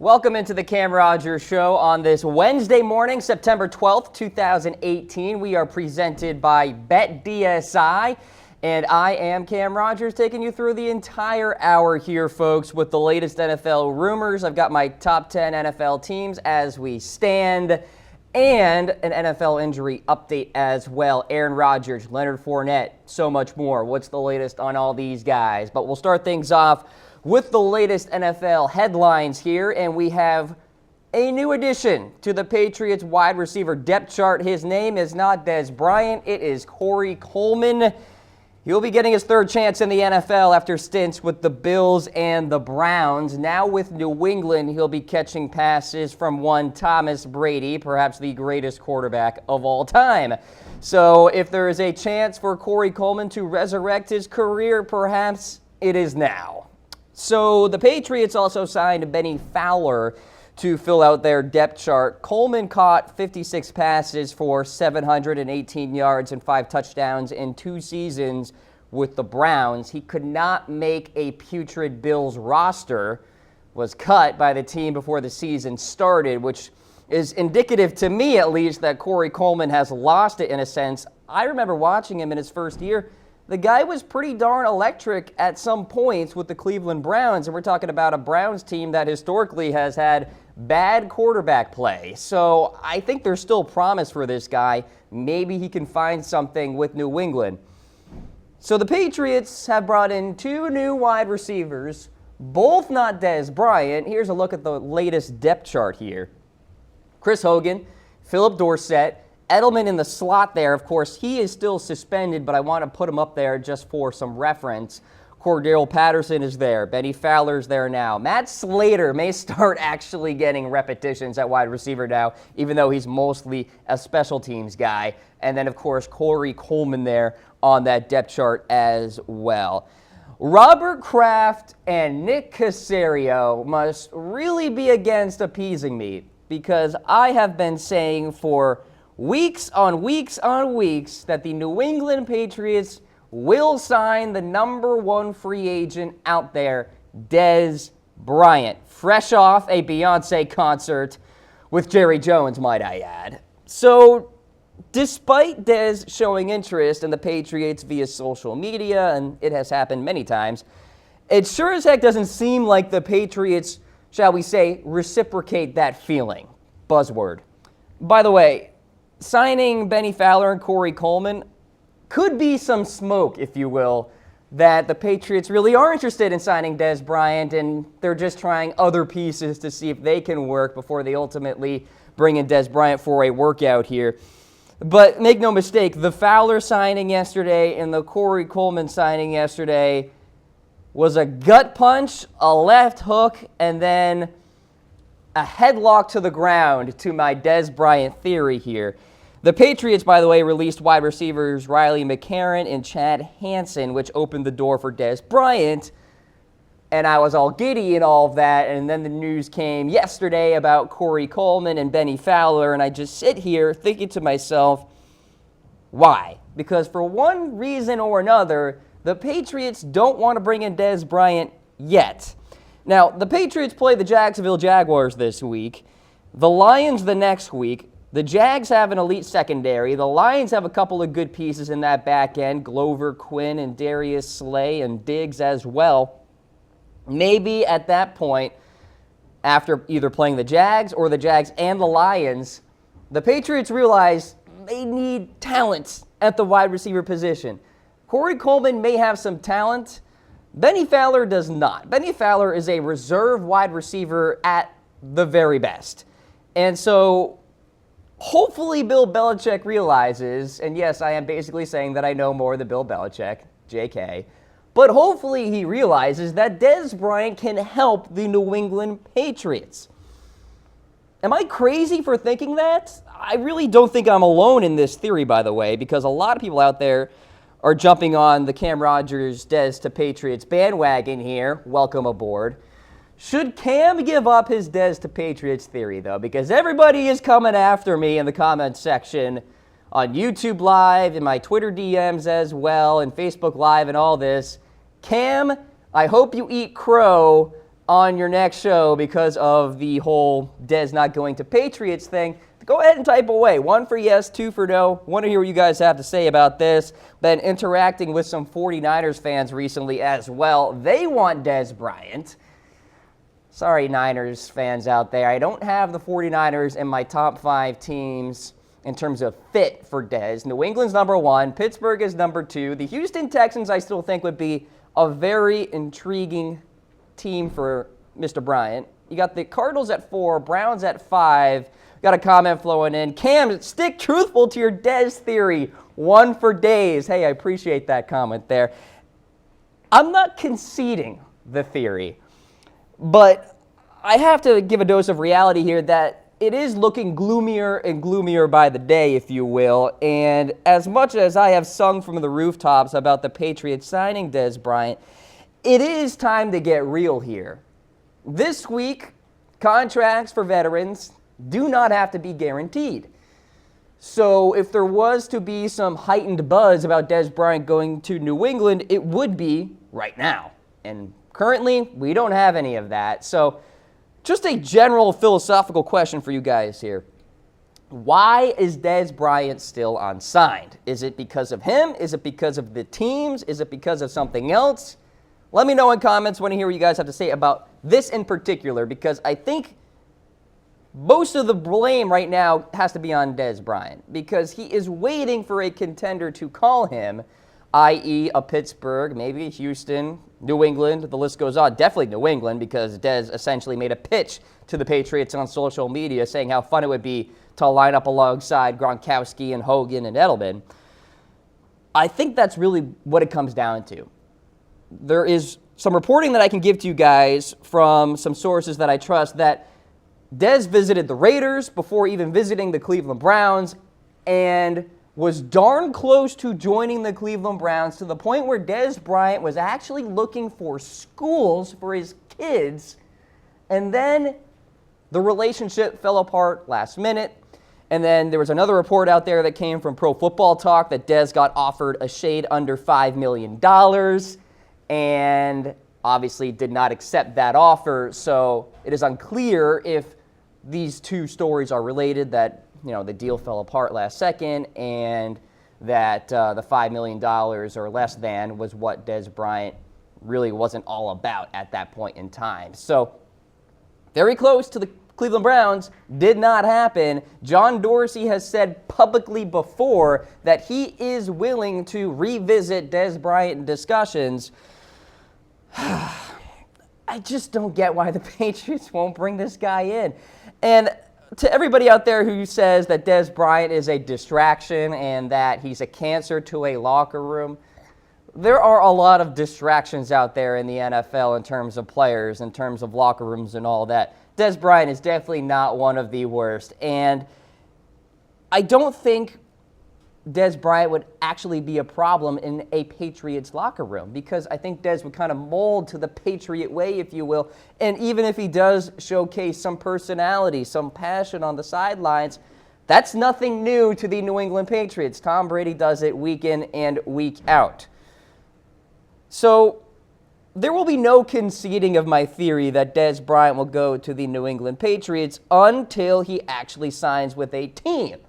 Welcome into the Cam Rogers Show on this Wednesday morning, September 12th, 2018. We are presented by BetDSI, and I am Cam Rogers taking you through the entire hour here, folks, with the latest NFL rumors. I've got my top 10 NFL teams as we stand, and an NFL injury update as well. Aaron Rodgers, Leonard Fournette, so much more. What's the latest on all these guys? But we'll start things off with the latest NFL headlines here, and we have a new addition to the Patriots wide receiver depth chart. His name is not Dez Bryant, it is Corey Coleman. He'll be getting his third chance in the NFL after stints with the Bills and the Browns. Now with New England, he'll be catching passes from one Thomas Brady, perhaps the greatest quarterback of all time. So if there is a chance for Corey Coleman to resurrect his career, perhaps it is now. So the Patriots also signed Bennie Fowler to fill out their depth chart. Coleman caught 56 passes for 718 yards and 5 touchdowns in 2 seasons with the Browns. He could not make a putrid Bills roster, was cut by the team before the season started, which is indicative to me at least that Corey Coleman has lost it in a sense. I remember watching him in his first year. The guy was pretty darn electric at some points with the Cleveland Browns, and we're talking about a Browns team that historically has had bad quarterback play. So I think there's still promise for this guy. Maybe he can find something with New England. So the Patriots have brought in 2 new wide receivers, both not Dez Bryant. Here's a look at the latest depth chart here. Chris Hogan, Philip Dorsett, Edelman in the slot there. Of course, he is still suspended, but I want to put him up there just for some reference. Cordell Patterson is there. Bennie Fowler's there now. Matt Slater may start actually getting repetitions at wide receiver now, even though he's mostly a special teams guy. And then, of course, Corey Coleman there on that depth chart as well. Robert Kraft and Nick Caserio must really be against appeasing me, because I have been saying for weeks on weeks on weeks that the New England Patriots will sign the number 1 free agent out there, Dez Bryant, fresh off a Beyonce concert with Jerry Jones, might I add. So despite Dez showing interest in the Patriots via social media, and it has happened many times, it sure as heck doesn't seem like the Patriots, shall we say, reciprocate that feeling. Buzzword. By the way, signing Bennie Fowler and Corey Coleman could be some smoke, if you will, that the Patriots really are interested in signing Dez Bryant, and they're just trying other pieces to see if they can work before they ultimately bring in Dez Bryant for a workout here. But make no mistake, the Fowler signing yesterday and the Corey Coleman signing yesterday was a gut punch, a left hook, and then a headlock to the ground to my Dez Bryant theory here. The Patriots, by the way, released wide receivers Riley McCarron and Chad Hansen, which opened the door for Dez Bryant. And I was all giddy and all of that. And then the news came yesterday about Corey Coleman and Bennie Fowler. And I just sit here thinking to myself, why? Because for one reason or another, the Patriots don't want to bring in Dez Bryant yet. Now, the Patriots play the Jacksonville Jaguars this week, the Lions the next week. The Jags have an elite secondary. The Lions have a couple of good pieces in that back end, Glover, Quinn, and Darius Slay, and Diggs as well. Maybe at that point, after either playing the Jags or the Jags and the Lions, the Patriots realize they need talent at the wide receiver position. Corey Coleman may have some talent. Bennie Fowler does not. Bennie Fowler is a reserve wide receiver at the very best. And so hopefully Bill Belichick realizes, and yes, I am basically saying that I know more than Bill Belichick, JK, but hopefully he realizes that Dez Bryant can help the New England Patriots. Am I crazy for thinking that? I really don't think I'm alone in this theory, by the way, because a lot of people out there are jumping on the Cam Rogers Dez to Patriots bandwagon here. Welcome aboard. Should Cam give up his Dez to Patriots theory, though? Because everybody is coming after me in the comments section on YouTube Live, in my Twitter DMs as well, and Facebook Live and all this. Cam, I hope you eat crow on your next show because of the whole Dez not going to Patriots thing, go ahead and type away. 1 for yes, 2 for no. Want to hear what you guys have to say about this. Been interacting with some 49ers fans recently as well. They want Dez Bryant. Sorry, Niners fans out there. I don't have the 49ers in my top 5 teams in terms of fit for Dez. New England's number 1. Pittsburgh is number 2. The Houston Texans I still think would be a very intriguing team for Mr. Bryant. You got the Cardinals at 4, Browns at 5. Got a comment flowing in. Cam, stick truthful to your Dez theory. 1 for days. Hey, I appreciate that comment there. I'm not conceding the theory, but I have to give a dose of reality here that it is looking gloomier and gloomier by the day, if you will. And as much as I have sung from the rooftops about the Patriots signing Dez Bryant, it is time to get real here. This week, contracts for veterans do not have to be guaranteed. So if there was to be some heightened buzz about Dez Bryant going to New England, it would be right now. And currently, we don't have any of that. So just a general philosophical question for you guys here. Why is Dez Bryant still unsigned? Is it because of him? Is it because of the teams? Is it because of something else? Let me know in comments. I want to hear what you guys have to say about this in particular, because I think most of the blame right now has to be on Dez Bryant because he is waiting for a contender to call him, i.e. a Pittsburgh, maybe Houston, New England. The list goes on. Definitely New England because Dez essentially made a pitch to the Patriots on social media saying how fun it would be to line up alongside Gronkowski and Hogan and Edelman. I think that's really what it comes down to. There is some reporting that I can give to you guys from some sources that I trust that Dez visited the Raiders before even visiting the Cleveland Browns and was darn close to joining the Cleveland Browns to the point where Dez Bryant was actually looking for schools for his kids. And then the relationship fell apart last minute. And then there was another report out there that came from Pro Football Talk that Dez got offered a shade under $5 million and obviously did not accept that offer. So it is unclear if these two stories are related, that the deal fell apart last second and that the $5 million or less than was what Dez Bryant really wasn't all about at that point in time. So very close to the Cleveland Browns, did not happen. John Dorsey has said publicly before that he is willing to revisit Dez Bryant discussions. I just don't get why the Patriots won't bring this guy in. And to everybody out there who says that Dez Bryant is a distraction and that he's a cancer to a locker room, there are a lot of distractions out there in the NFL in terms of players, in terms of locker rooms and all that. Dez Bryant is definitely not one of the worst. And I don't think Dez Bryant would actually be a problem in a Patriots locker room because I think Dez would kind of mold to the Patriot way, if you will. And even if he does showcase some personality, some passion on the sidelines, that's nothing new to the New England Patriots. Tom Brady does it week in and week out. So there will be no conceding of my theory that Dez Bryant will go to the New England Patriots until he actually signs with a team.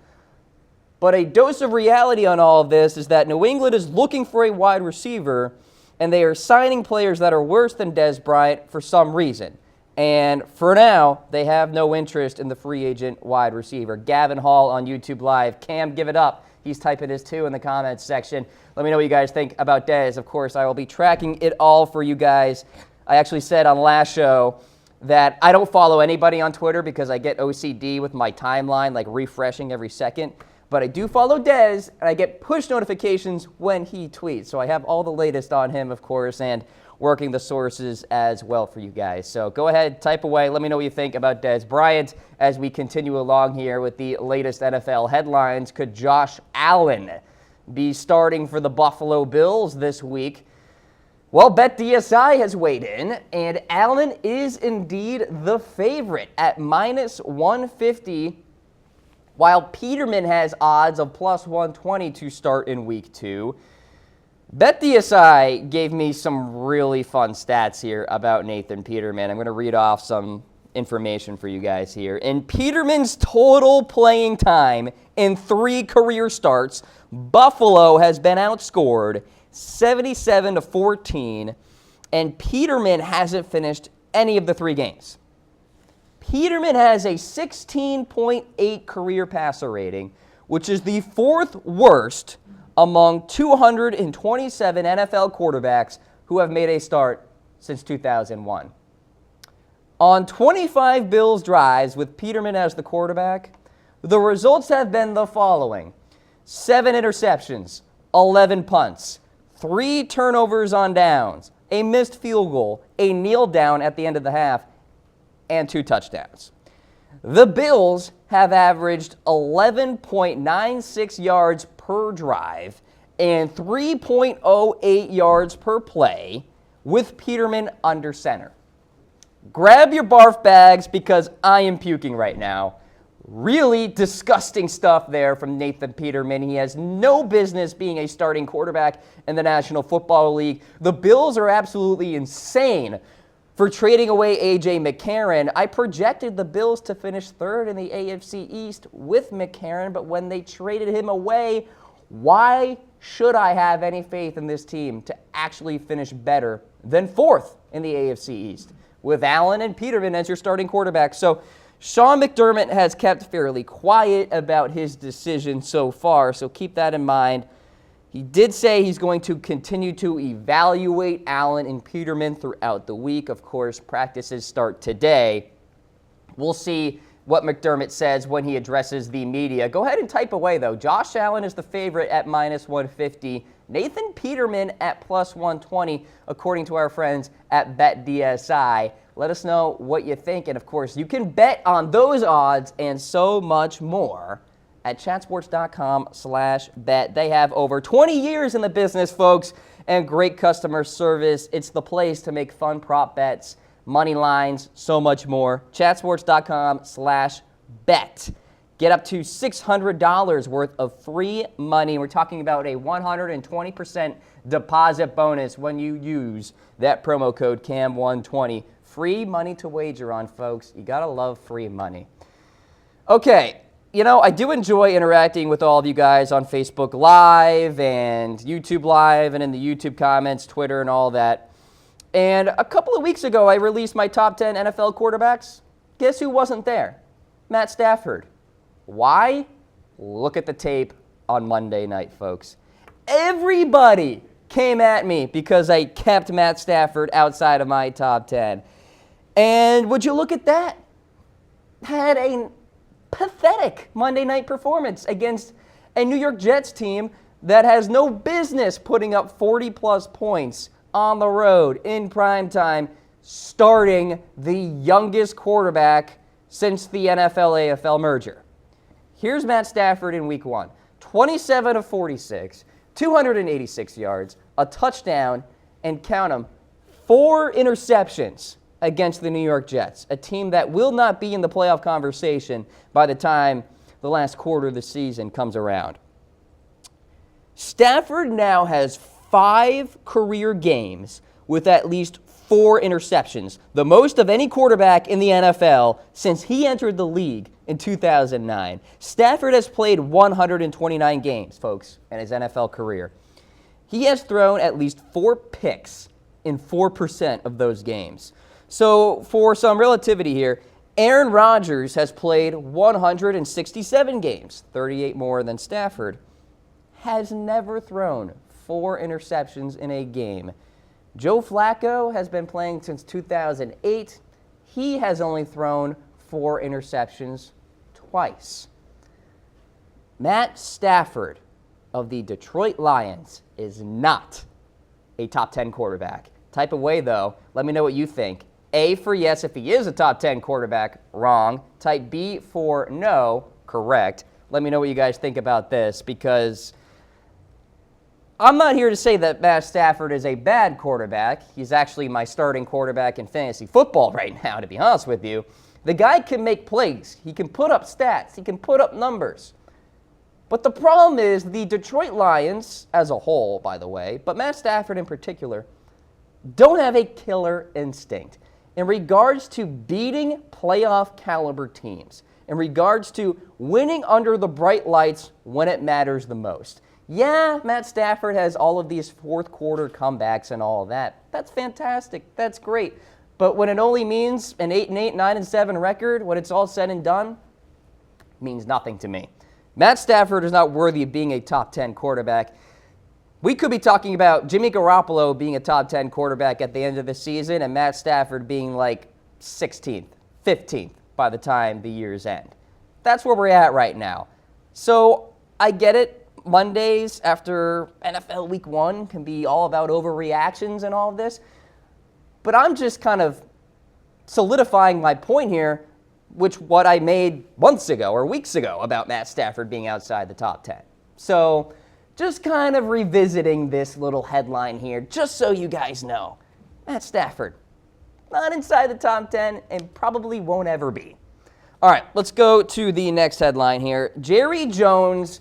But a dose of reality on all of this is that New England is looking for a wide receiver, and they are signing players that are worse than Dez Bryant for some reason. And for now, they have no interest in the free agent wide receiver. Gavin Hall on YouTube Live. Cam, give it up. He's typing his 2 in the comments section. Let me know what you guys think about Dez. Of course, I will be tracking it all for you guys. I actually said on last show that I don't follow anybody on Twitter because I get OCD with my timeline, like refreshing every second. But I do follow Dez, and I get push notifications when he tweets. So I have all the latest on him, of course, and working the sources as well for you guys. So go ahead, type away. Let me know what you think about Dez Bryant as we continue along here with the latest NFL headlines. Could Josh Allen be starting for the Buffalo Bills this week? Well, BetDSI has weighed in, and Allen is indeed the favorite at minus 150, while Peterman has odds of plus 120 to start in week 2. BetDSI gave me some really fun stats here about Nathan Peterman. I'm going to read off some information for you guys here. In Peterman's total playing time in 3 career starts, Buffalo has been outscored 77-14, and Peterman hasn't finished any of the 3 games. Peterman has a 16.8 career passer rating, which is the 4th worst among 227 NFL quarterbacks who have made a start since 2001. On 25 Bills drives with Peterman as the quarterback, the results have been the following: 7 interceptions, 11 punts, 3 turnovers on downs, a missed field goal, a kneel down at the end of the half, and 2 touchdowns. The Bills have averaged 11.96 yards per drive and 3.08 yards per play with Peterman under center. Grab your barf bags because I am puking right now. Really disgusting stuff there from Nathan Peterman. He has no business being a starting quarterback in the National Football League. The Bills are absolutely insane for trading away A.J. McCarron. I projected the Bills to finish 3rd in the AFC East with McCarron, but when they traded him away, why should I have any faith in this team to actually finish better than 4th in the AFC East with Allen and Peterman as your starting quarterback? So Sean McDermott has kept fairly quiet about his decision so far, so keep that in mind. He did say he's going to continue to evaluate Allen and Peterman throughout the week. Of course, practices start today. We'll see what McDermott says when he addresses the media. Go ahead and type away, though. Josh Allen is the favorite at -150. Nathan Peterman at +120, according to our friends at BetDSI. Let us know what you think. And, of course, you can bet on those odds and so much more at chatsports.com/bet. They have over 20 years in the business, folks, and great customer service. It's the place to make fun prop bets, money lines, so much more. chatsports.com/bet. Get up to $600 worth of free money. We're talking about a 120% deposit bonus when you use that promo code CAM120. Free money to wager on, folks. You got to love free money. Okay. You know, I do enjoy interacting with all of you guys on Facebook Live and YouTube Live and in the YouTube comments, Twitter, and all that. And a couple of weeks ago, I released my top 10 NFL quarterbacks. Guess who wasn't there? Matt Stafford. Why? Look at the tape on Monday night, folks. Everybody came at me because I kept Matt Stafford outside of my top 10. And would you look at that? Had a pathetic Monday night performance against a New York Jets team that has no business putting up 40-plus points on the road in primetime, starting the youngest quarterback since the NFL-AFL merger. Here's Matt Stafford in Week 1. 27 of 46, 286 yards, a touchdown, and count them, 4 interceptions against the New York Jets, a team that will not be in the playoff conversation by the time the last quarter of the season comes around. Stafford now has 5 career games with at least 4 interceptions, the most of any quarterback in the NFL since he entered the league in 2009. Stafford has played 129 games, folks, in his NFL career. He has thrown at least 4 picks in 4% of those games. So for some relativity here, Aaron Rodgers has played 167 games, 38 more than Stafford, has never thrown 4 interceptions in a game. Joe Flacco has been playing since 2008. He has only thrown 4 interceptions twice. Matt Stafford of the Detroit Lions is not a top 10 quarterback. Type away, though. Let me know what you think. A for yes if he is a top 10 quarterback, wrong. Type B for no, correct. Let me know what you guys think about this, because I'm not here to say that Matt Stafford is a bad quarterback. He's actually my starting quarterback in fantasy football right now, to be honest with you. The guy can make plays. He can put up stats. He can put up numbers. But the problem is the Detroit Lions as a whole, by the way, but Matt Stafford in particular, don't have a killer instinct in regards to beating playoff caliber teams, in regards to winning under the bright lights when it matters the most. Yeah, Matt Stafford has all of these fourth quarter comebacks and all of that. That's fantastic. That's great. But when it only means an 8-8, 9-7 record, when it's all said and done, means nothing to me. Matt Stafford is not worthy of being a top 10 quarterback. We could be talking about Jimmy Garoppolo being a top 10 quarterback at the end of the season and Matt Stafford being like 16th, 15th by the time the year's end. That's where we're at right now. So I get it. Mondays after NFL Week 1 can be all about overreactions and all of this. But I'm just kind of solidifying my point here, which what I made months ago or weeks ago about Matt Stafford being outside the top 10. So just kind of revisiting this little headline here, just so you guys know. Matt Stafford, not inside the top 10 and probably won't ever be. All right, let's go to the next headline here. Jerry Jones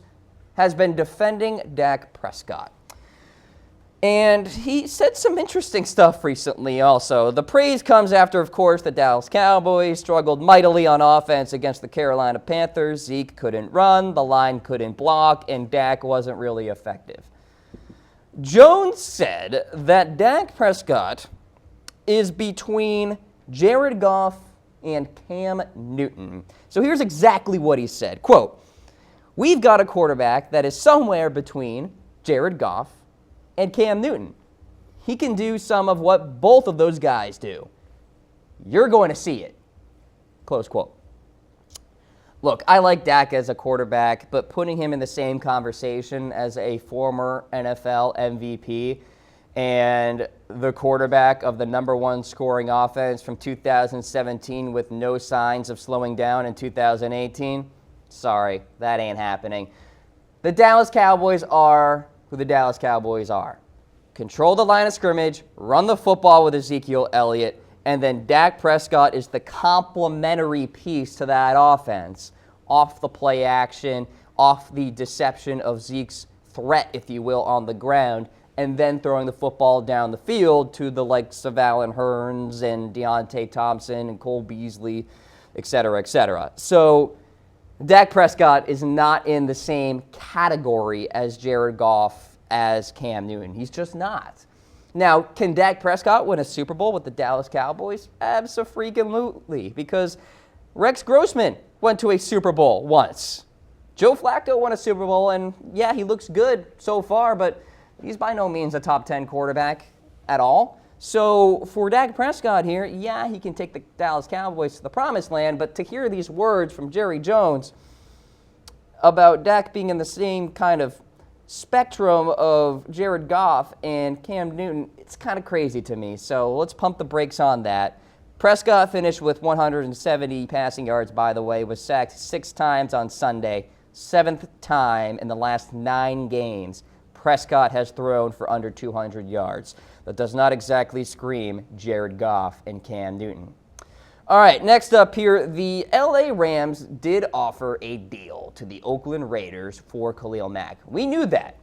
has been defending Dak Prescott. And he said some interesting stuff recently also. The praise comes after, of course, the Dallas Cowboys struggled mightily on offense against the Carolina Panthers. Zeke couldn't run, the line couldn't block, and Dak wasn't really effective. Jones said that Dak Prescott is between Jared Goff and Cam Newton. So here's exactly what he said. Quote, "We've got a quarterback that is somewhere between Jared Goff and Cam Newton. He can do some of what both of those guys do. You're going to see it." Close quote. Look, I like Dak as a quarterback, but putting him in the same conversation as a former NFL MVP and the quarterback of the number one scoring offense from 2017 with no signs of slowing down in 2018, sorry, that ain't happening. The Dallas Cowboys are who the Dallas Cowboys are. Control the line of scrimmage, run the football with Ezekiel Elliott, and then Dak Prescott is the complementary piece to that offense, off the play action, off the deception of Zeke's threat, if you will, on the ground, and then throwing the football down the field to the likes of Allen Hurns and Deontay Thompson and Cole Beasley, et cetera, et cetera. So Dak Prescott is not in the same category as Jared Goff, as Cam Newton. He's just not. Now, can Dak Prescott win a Super Bowl with the Dallas Cowboys? Abso-freaking-lutely, because Rex Grossman went to a Super Bowl once. Joe Flacco won a Super Bowl, and yeah, he looks good so far, but he's by no means a top 10 quarterback at all. So for Dak Prescott here, yeah, he can take the Dallas Cowboys to the promised land, but to hear these words from Jerry Jones about Dak being in the same kind of spectrum of Jared Goff and Cam Newton, it's kind of crazy to me. So let's pump the brakes on that. Prescott finished with 170 passing yards, by the way, was sacked 6 times on Sunday, 7th time in the last 9 games. Prescott has thrown for under 200 yards. That does not exactly scream Jared Goff and Cam Newton. All right, next up here, the LA Rams did offer a deal to the Oakland Raiders for Khalil Mack. We knew that.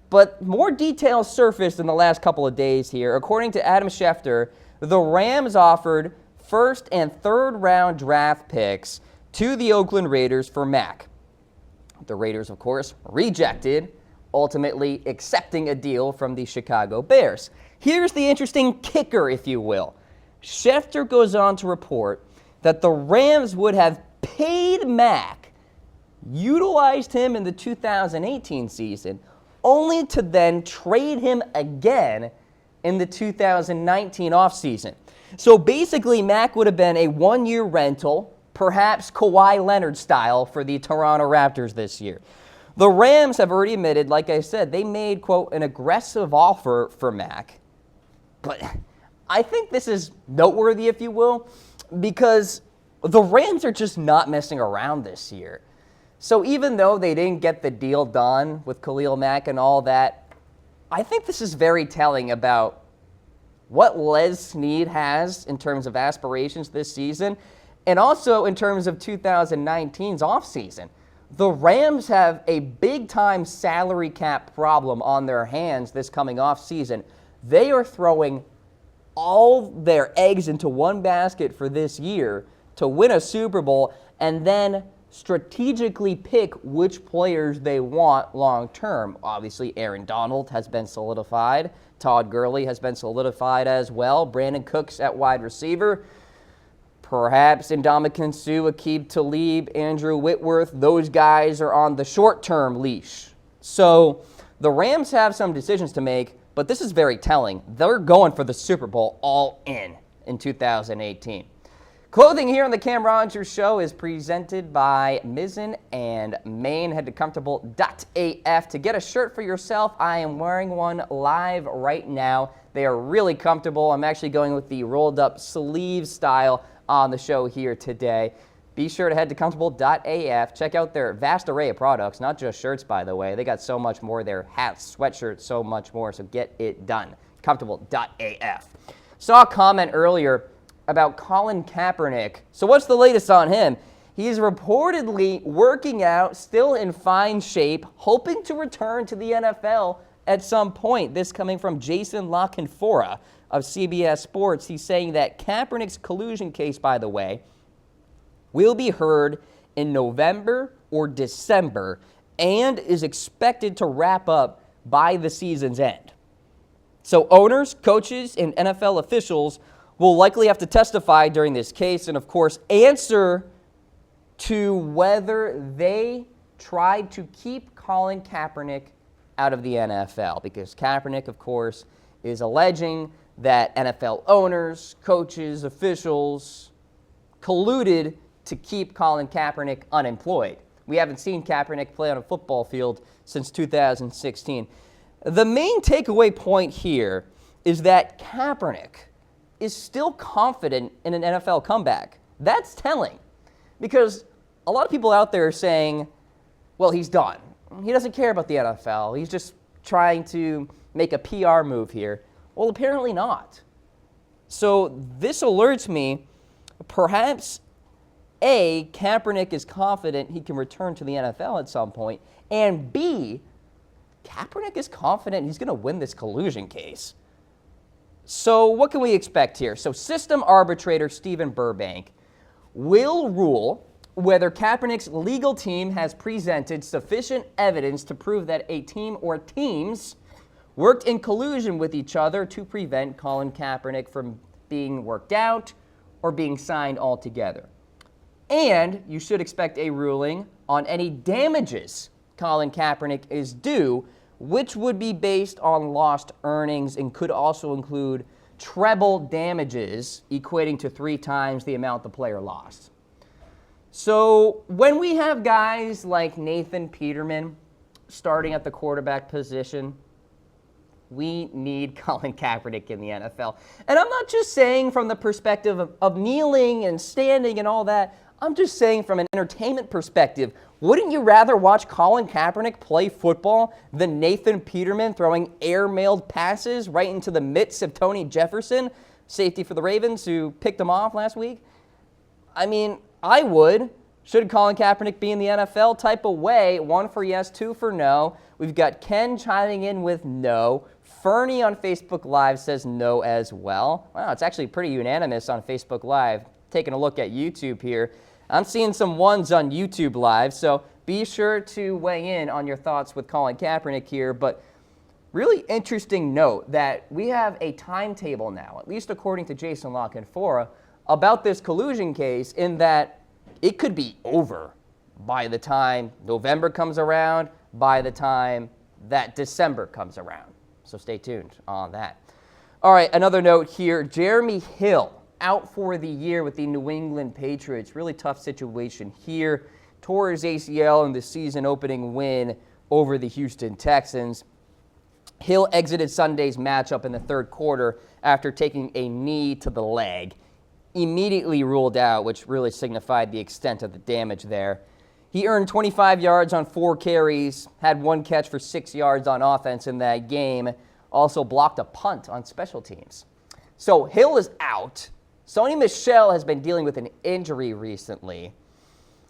But more details surfaced in the last couple of days here. According to Adam Schefter, the Rams offered 1st and 3rd round draft picks to the Oakland Raiders for Mack. The Raiders, of course, rejected, ultimately accepting a deal from the Chicago Bears. Here's the interesting kicker, if you will. Schefter goes on to report that the Rams would have paid Mack, utilized him in the 2018 season, only to then trade him again in the 2019 offseason. So basically, Mack would have been a 1-year rental, perhaps Kawhi Leonard style, for the Toronto Raptors this year. The Rams have already admitted, like I said, they made, quote, an aggressive offer for Mack. But I think this is noteworthy, if you will, because the Rams are just not messing around this year. So even though they didn't get the deal done with Khalil Mack and all that, I think this is very telling about what Les Snead has in terms of aspirations this season and also in terms of 2019's offseason. The Rams have a big-time salary cap problem on their hands this coming off season. They are throwing all their eggs into one basket for this year to win a Super Bowl and then strategically pick which players they want long-term. Obviously, Aaron Donald has been solidified. Todd Gurley has been solidified as well. Brandon Cooks at wide receiver. Perhaps Ndamukong Suh, Aqib Talib, Andrew Whitworth. Those guys are on the short-term leash. So the Rams have some decisions to make, but this is very telling. They're going for the Super Bowl all in 2018. Clothing here on the Cam Rogers Show is presented by Mizzen and Main. Head to comfortable.af to get a shirt for yourself. I am wearing one live right now. They are really comfortable. I'm actually going with the rolled up sleeve style on the show here today. Be sure to head to comfortable.af. Check out their vast array of products, not just shirts, by the way. They got so much more there, hats, sweatshirts, so much more, so get it done. Comfortable.af. Saw a comment earlier about Colin Kaepernick. So what's the latest on him? He's reportedly working out, still in fine shape, hoping to return to the NFL at some point. This coming from Jason La Canfora of CBS Sports. He's saying that Kaepernick's collusion case, by the way, will be heard in November or December and is expected to wrap up by the season's end. So owners, coaches, and NFL officials will likely have to testify during this case and, of course, answer to whether they tried to keep Colin Kaepernick out of the NFL, because Kaepernick, of course, is alleging that NFL owners, coaches, officials colluded to keep Colin Kaepernick unemployed. We haven't seen Kaepernick play on a football field since 2016. The main takeaway point here is that Kaepernick is still confident in an NFL comeback. That's telling, because a lot of people out there are saying, well, he's done. He doesn't care about the NFL. He's just trying to make a PR move here. Well, apparently not. So this alerts me, perhaps A, Kaepernick is confident he can return to the NFL at some point, and B, Kaepernick is confident he's going to win this collusion case. So what can we expect here? So system arbitrator Stephen Burbank will rule whether Kaepernick's legal team has presented sufficient evidence to prove that a team or teams worked in collusion with each other to prevent Colin Kaepernick from being worked out or being signed altogether. And you should expect a ruling on any damages Colin Kaepernick is due, which would be based on lost earnings and could also include treble damages equating to 3 times the amount the player lost. So when we have guys like Nathan Peterman starting at the quarterback position, we need Colin Kaepernick in the NFL. And I'm not just saying from the perspective of kneeling and standing and all that. I'm just saying from an entertainment perspective. Wouldn't you rather watch Colin Kaepernick play football than Nathan Peterman throwing air-mailed passes right into the midst of Tony Jefferson, safety for the Ravens, who picked him off last week? I mean, I would. Should Colin Kaepernick be in the NFL? Type away. 1 for yes, 2 for no. We've got Ken chiming in with no. Fernie on Facebook Live says no as well. Wow, it's actually pretty unanimous on Facebook Live. Taking a look at YouTube here. I'm seeing some ones on YouTube Live, so be sure to weigh in on your thoughts with Colin Kaepernick here. But really interesting note that we have a timetable now, at least according to Jason La Canfora, about this collusion case, in that it could be over by the time November comes around, by the time that December comes around. So stay tuned on that. All right, another note here. Jeremy Hill out for the year with the New England Patriots. Really tough situation here. Tore his ACL in the season-opening win over the Houston Texans. Hill exited Sunday's matchup in the third quarter after taking a knee to the leg. Immediately ruled out, which really signified the extent of the damage there. He earned 25 yards on 4 carries, had 1 catch for 6 yards on offense in that game, also blocked a punt on special teams. So Hill is out. Sony Michel has been dealing with an injury recently.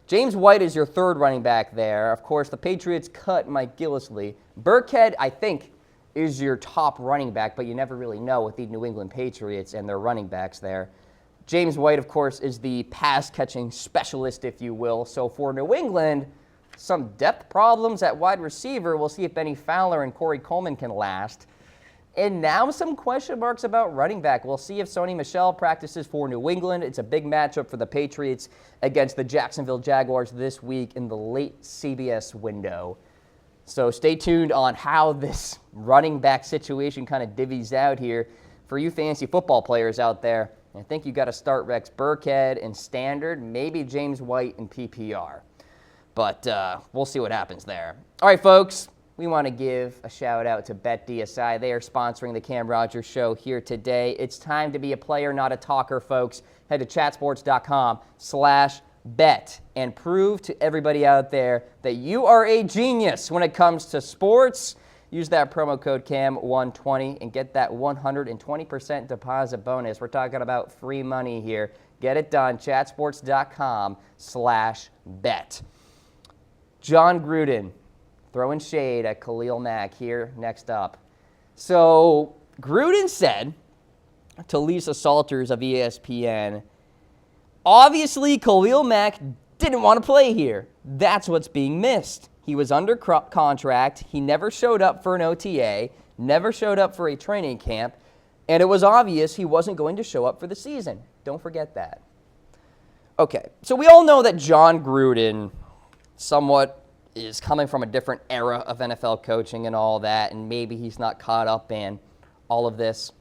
James White is your third running back there. Of course, the Patriots cut Mike Gillislee. Burkhead, I think, is your top running back, but you never really know with the New England Patriots and their running backs there. James White, of course, is the pass-catching specialist, if you will. So for New England, some depth problems at wide receiver. We'll see if Bennie Fowler and Coleman can last. And now some question marks about running back. We'll see if Sony Michel practices for New England. It's a big matchup for the Patriots against the Jacksonville Jaguars this week in the late CBS window. So stay tuned on how this running back situation kind of divvies out here for you fantasy football players out there. I think you got to start Rex Burkhead in standard, maybe James White in PPR. But we'll see what happens there. All right, folks. We want to give a shout out to BetDSI. They are sponsoring the Cam Rogers Show here today. It's time to be a player, not a talker, folks. Head to chatsports.com/bet and prove to everybody out there that you are a genius when it comes to sports. Use that promo code CAM120 and get that 120% deposit bonus. We're talking about free money here. Get it done. Chatsports.com/bet. John Gruden throwing shade at Khalil Mack here next up. So Gruden said to Lisa Salters of ESPN, obviously Khalil Mack didn't want to play here. That's what's being missed. He was under contract. He never showed up for an OTA, never showed up for a training camp, and it was obvious he wasn't going to show up for the season. Don't forget that. Okay, so we all know that John Gruden somewhat is coming from a different era of NFL coaching and all that, and maybe he's not caught up in all of this.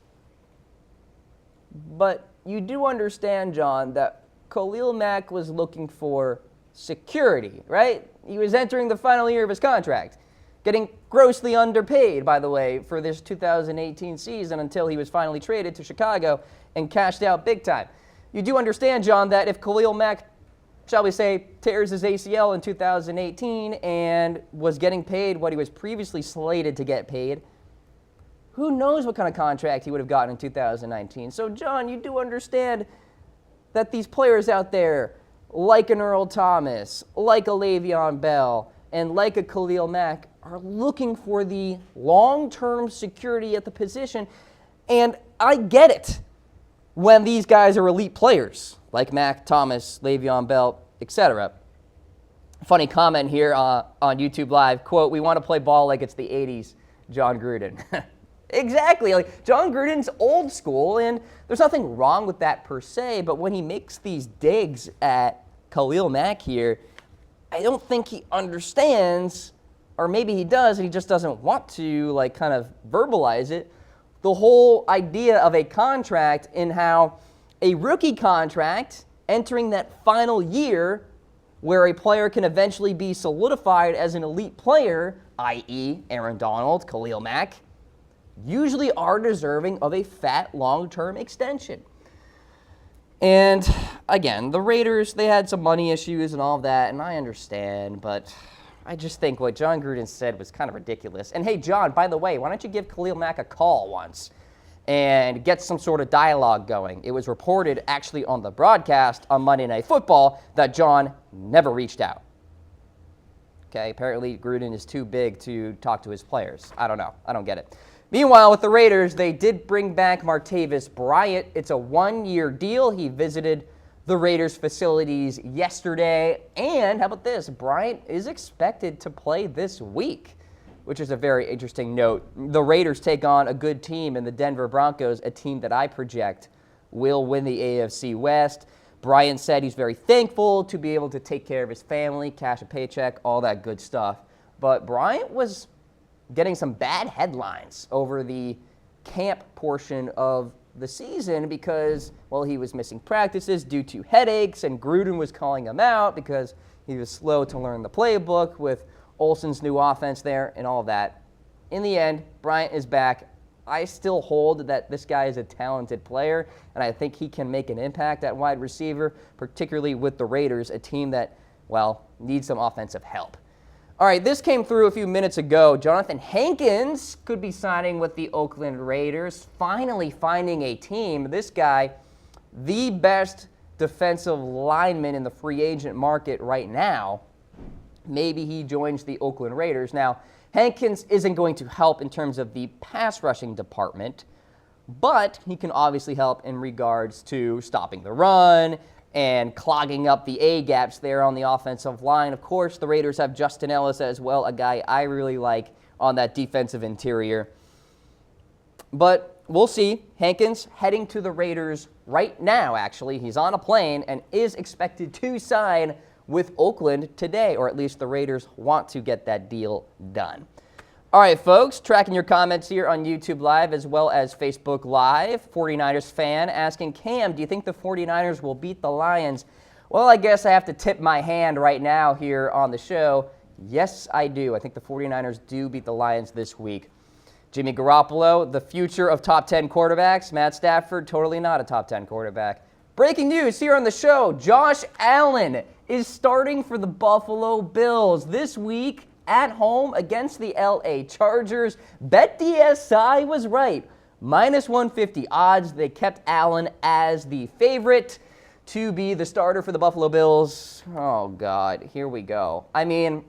But you do understand, John, that Khalil Mack was looking for security, right? He was entering the final year of his contract, getting grossly underpaid, by the way, for this 2018 season until he was finally traded to Chicago and cashed out big time. You do understand, John, that if Khalil Mack, shall we say, tears his ACL in 2018 and was getting paid what he was previously slated to get paid, who knows what kind of contract he would have gotten in 2019. So, John, you do understand that these players out there, like an Earl Thomas, like a Le'Veon Bell, and like a Khalil Mack, are looking for the long-term security at the position. And I get it when these guys are elite players, like Mack, Thomas, Le'Veon Bell, etc. Funny comment here on YouTube Live, quote, "We want to play ball like it's the 80s, John Gruden." Exactly. Like, John Gruden's old school, and there's nothing wrong with that per se, but when he makes these digs at Khalil Mack here, I don't think he understands, or maybe he does and he just doesn't want to, like, kind of verbalize it, the whole idea of a contract and how a rookie contract entering that final year where a player can eventually be solidified as an elite player, i.e. Aaron Donald, Khalil Mack, usually are deserving of a fat long-term extension. And again, the Raiders, they had some money issues and all of that, and I understand, but I just think what John Gruden said was kind of ridiculous. And hey, John, by the way, why don't you give Khalil Mack a call once and get some sort of dialogue going? It was reported actually on the broadcast on Monday Night Football that John never reached out. Okay, apparently Gruden is too big to talk to his players. I don't know. I don't get it. Meanwhile, with the Raiders, they did bring back Martavis Bryant. It's a one-year deal. He visited the Raiders facilities yesterday. And how about this? Bryant is expected to play this week, which is a very interesting note. The Raiders take on a good team in the Denver Broncos, a team that I project will win the AFC West. Bryant said he's very thankful to be able to take care of his family, cash a paycheck, all that good stuff. But Bryant was getting some bad headlines over the camp portion of the season because, well, he was missing practices due to headaches, and Gruden was calling him out because he was slow to learn the playbook with Olsen's new offense there and all that. In the end, Bryant is back. I still hold that this guy is a talented player, and I think he can make an impact at wide receiver, particularly with the Raiders, a team that, well, needs some offensive help. All right, this came through a few minutes ago. Jonathan Hankins could be signing with the Oakland Raiders, finally finding a team. This guy, the best defensive lineman in the free agent market right now. Maybe he joins the Oakland Raiders. Now, Hankins isn't going to help in terms of the pass rushing department, but he can obviously help in regards to stopping the run and clogging up the A-gaps there on the offensive line. Of course, the Raiders have Justin Ellis as well, a guy I really like on that defensive interior. But we'll see. Hankins heading to the Raiders right now, actually. He's on a plane and is expected to sign with Oakland today, or at least the Raiders want to get that deal done. All right, folks, tracking your comments here on YouTube Live as well as Facebook Live. 49ers fan asking, Cam, do you think the 49ers will beat the Lions? Well, I guess I have to tip my hand right now here on the show. Yes, I do. I think the 49ers do beat the Lions this week. Jimmy Garoppolo, the future of top 10 quarterbacks. Matt Stafford, totally not a top 10 quarterback. Breaking news here on the show, Josh Allen is starting for the Buffalo Bills this week at home against the LA Chargers. BetDSI was right. Minus 150 odds. They kept Allen as the favorite to be the starter for the Buffalo Bills. Oh, God, here we go. I mean,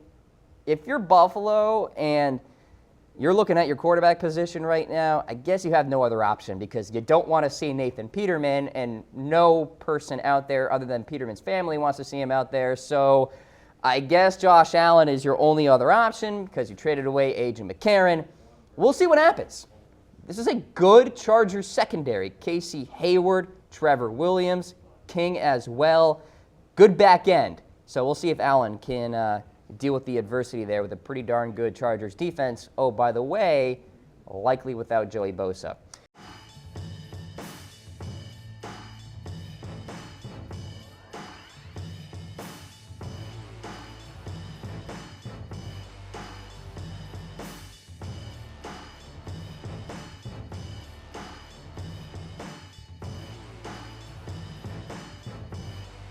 if you're Buffalo and you're looking at your quarterback position right now, I guess you have no other option because you don't want to see Nathan Peterman, and no person out there other than Peterman's family wants to see him out there. So I guess Josh Allen is your only other option because you traded away A.J. McCarron. We'll see what happens. This is a good Chargers secondary. Casey Hayward, Trevor Williams, King as well. Good back end. So we'll see if Allen can deal with the adversity there with a pretty darn good Chargers defense. Oh, by the way, likely without Joey Bosa.